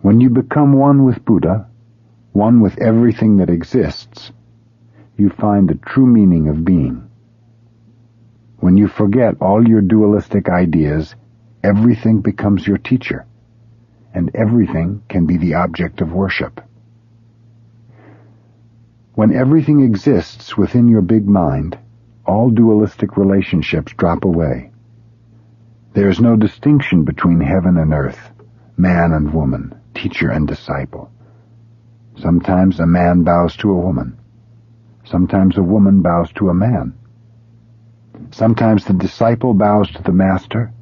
When you become one with Buddha, one with everything that exists, you find the true meaning of being. When you forget all your dualistic ideas, everything becomes your teacher, and everything can be the object of worship. When everything exists within your big mind, all dualistic relationships drop away. There is no distinction between heaven and earth, man and woman, teacher and disciple. Sometimes a man bows to a woman. Sometimes a woman bows to a man. Sometimes the disciple bows to the master.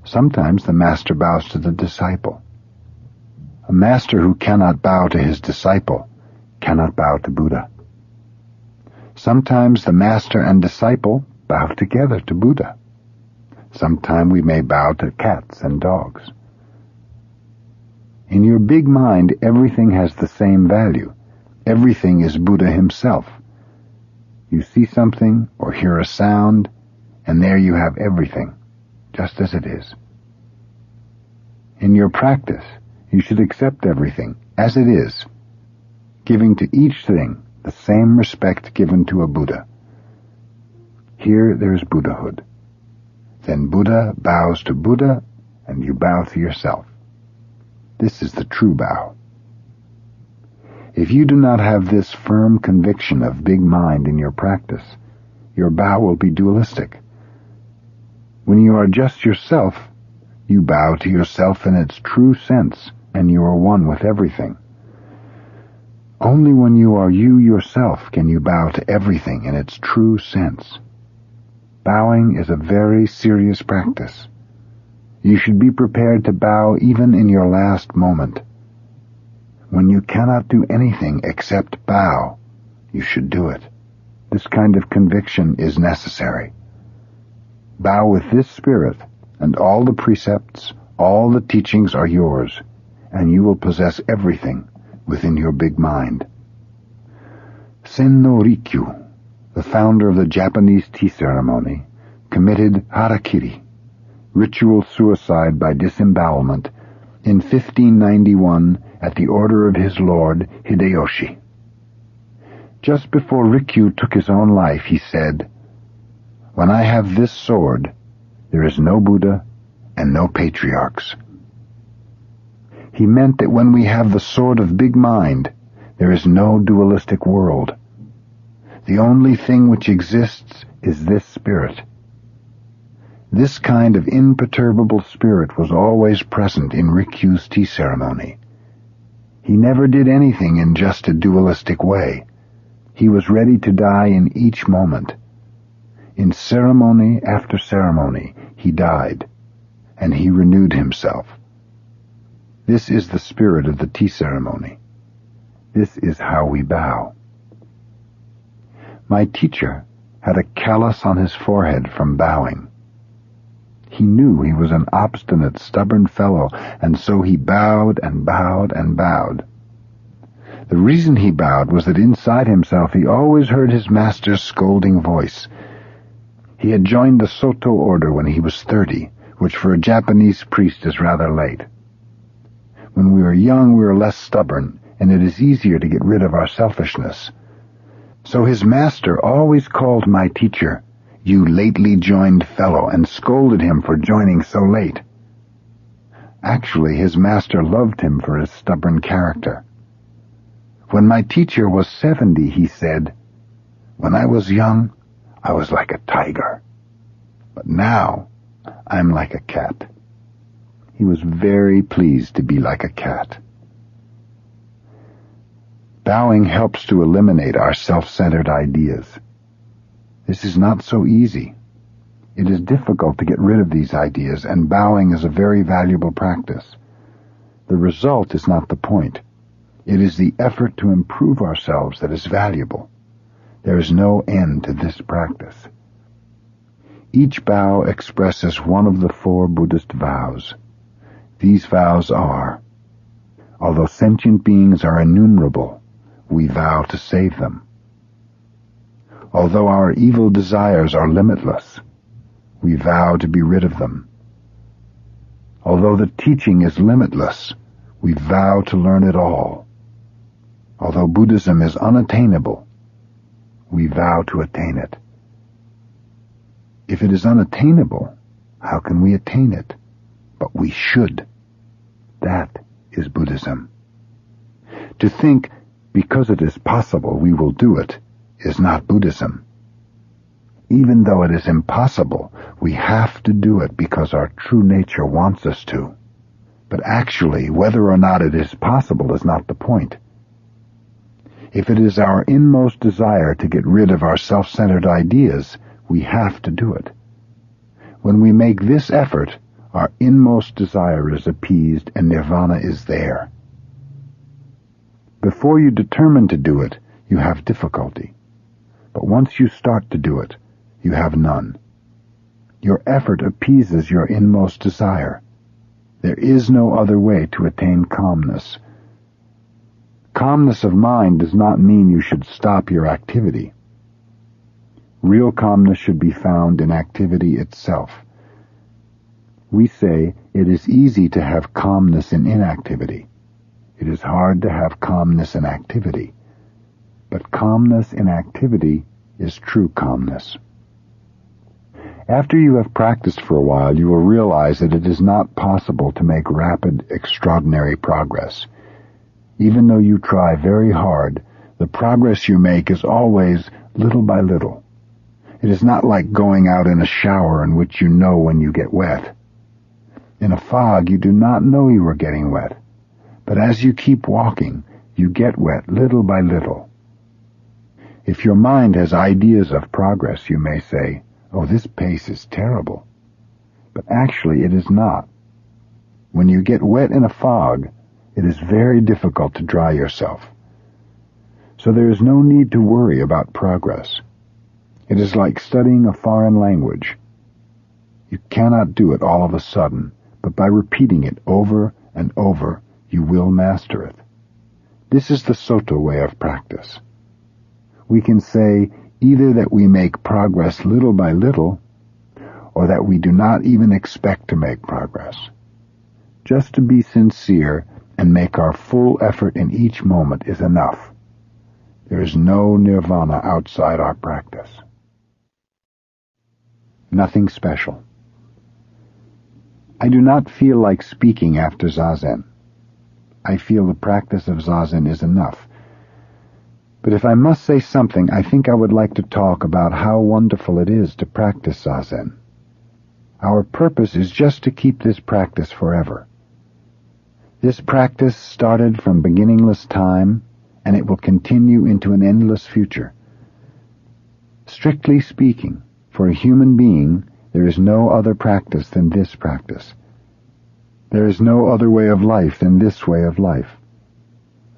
Sometimes the master bows to the disciple. A master who cannot bow to his disciple cannot bow to Buddha. Sometimes the master and disciple bow together to Buddha. Sometime we may bow to cats and dogs. In your big mind, everything has the same value. Everything is Buddha himself. You see something or hear a sound, and there you have everything, just as it is. In your practice, you should accept everything as it is, giving to each thing the same respect given to a Buddha. Here there is Buddhahood. Then Buddha bows to Buddha, and you bow to yourself. This is the true bow. If you do not have this firm conviction of big mind in your practice, your bow will be dualistic. When you are just yourself, you bow to yourself in its true sense, and you are one with everything. Only when you are you yourself can you bow to everything in its true sense. Bowing is a very serious practice. You should be prepared to bow even in your last moment. When you cannot do anything except bow, you should do it. This kind of conviction is necessary. Bow with this spirit, and all the precepts, all the teachings are yours, and you will possess everything within your big mind. Sen no Rikyu, the founder of the Japanese tea ceremony, committed harakiri, ritual suicide by disembowelment, in 1591 at the order of his lord Hideyoshi. Just before Rikyu took his own life, he said, "When I have this sword, there is no Buddha and no patriarchs." He meant that when we have the sword of big mind, there is no dualistic world. The only thing which exists is this spirit. This kind of imperturbable spirit was always present in Rikyu's tea ceremony. He never did anything in just a dualistic way. He was ready to die in each moment. In ceremony after ceremony, he died, and he renewed himself. This is the spirit of the tea ceremony. This is how we bow. My teacher had a callus on his forehead from bowing. He knew he was an obstinate, stubborn fellow, and so he bowed and bowed and bowed. The reason he bowed was that inside himself he always heard his master's scolding voice. He had joined the Soto order when he was 30, which for a Japanese priest is rather late. When we were young, we were less stubborn, and it is easier to get rid of our selfishness. So his master always called my teacher, "You lately joined fellow," and scolded him for joining so late. Actually, his master loved him for his stubborn character. When my teacher was 70, he said, "When I was young, I was like a tiger. But now, I'm like a cat." He was very pleased to be like a cat. Bowing helps to eliminate our self-centered ideas. This is not so easy. It is difficult to get rid of these ideas, and bowing is a very valuable practice. The result is not the point. It is the effort to improve ourselves that is valuable. There is no end to this practice. Each bow expresses one of the 4 Buddhist vows. These vows are, although sentient beings are innumerable, we vow to save them. Although our evil desires are limitless, we vow to be rid of them. Although the teaching is limitless, We vow to learn it all. Although Buddhism is unattainable, we vow to attain it. If it is unattainable, how can we attain it? But we should. That is Buddhism. To think, because it is possible we will do it, is not Buddhism. Even though it is impossible, we have to do it because our true nature wants us to. But actually, whether or not it is possible is not the point. If it is our inmost desire to get rid of our self-centered ideas, we have to do it. When we make this effort, our inmost desire is appeased and nirvana is there. Before you determine to do it, you have difficulty. But once you start to do it, you have none. Your effort appeases your inmost desire. There is no other way to attain calmness. Calmness of mind does not mean you should stop your activity. Real calmness should be found in activity itself. We say it is easy to have calmness in inactivity. It is hard to have calmness in activity. But calmness in activity is true calmness. After you have practiced for a while, you will realize that it is not possible to make rapid, extraordinary progress. Even though you try very hard, the progress you make is always little by little. It is not like going out in a shower in which you know when you get wet. In a fog, you do not know you are getting wet. But as you keep walking, you get wet little by little. If your mind has ideas of progress, you may say, "Oh, this pace is terrible." But actually it is not. When you get wet in a fog, it is very difficult to dry yourself. So there is no need to worry about progress. It is like studying a foreign language. You cannot do it all of a sudden, but by repeating it over and over, you will master it. This is the Soto way of practice. We can say either that we make progress little by little, or that we do not even expect to make progress. Just to be sincere and make our full effort in each moment is enough. There is no nirvana outside our practice. Nothing special. I do not feel like speaking after Zazen. I feel the practice of Zazen is enough. But if I must say something, I think I would like to talk about how wonderful it is to practice Zazen. Our purpose is just to keep this practice forever. This practice started from beginningless time, and it will continue into an endless future. Strictly speaking, for a human being, there is no other practice than this practice. There is no other way of life than this way of life.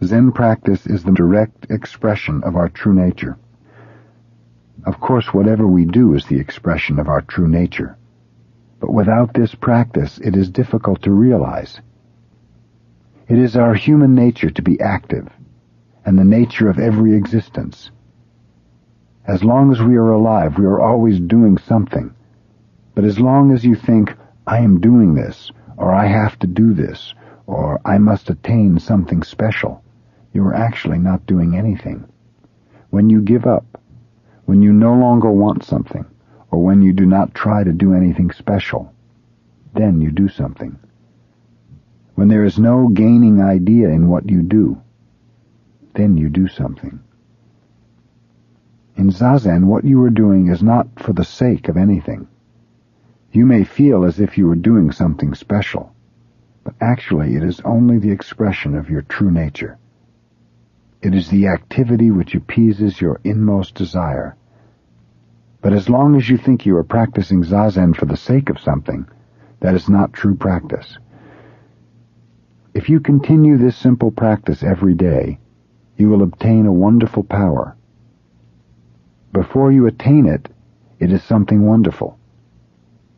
Zen practice is the direct expression of our true nature. Of course, whatever we do is the expression of our true nature. But without this practice, it is difficult to realize. It is our human nature to be active, and the nature of every existence. As long as we are alive, we are always doing something. But as long as you think, "I am doing this," or "I have to do this," or "I must attain something special," you are actually not doing anything. When you give up, when you no longer want something, or when you do not try to do anything special, then you do something. When there is no gaining idea in what you do, then you do something. In Zazen, what you are doing is not for the sake of anything. You may feel as if you were doing something special, but actually it is only the expression of your true nature. It is the activity which appeases your inmost desire. But as long as you think you are practicing Zazen for the sake of something, that is not true practice. If you continue this simple practice every day, you will obtain a wonderful power. Before you attain it, it is something wonderful.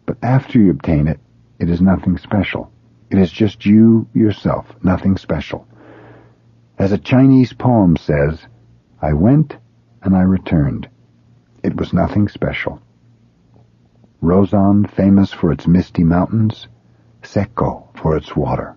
But after you obtain it, it is nothing special. It is just you, yourself, nothing special. As a Chinese poem says, "I went and I returned. It was nothing special." Rozan, famous for its misty mountains, Sekko for its water.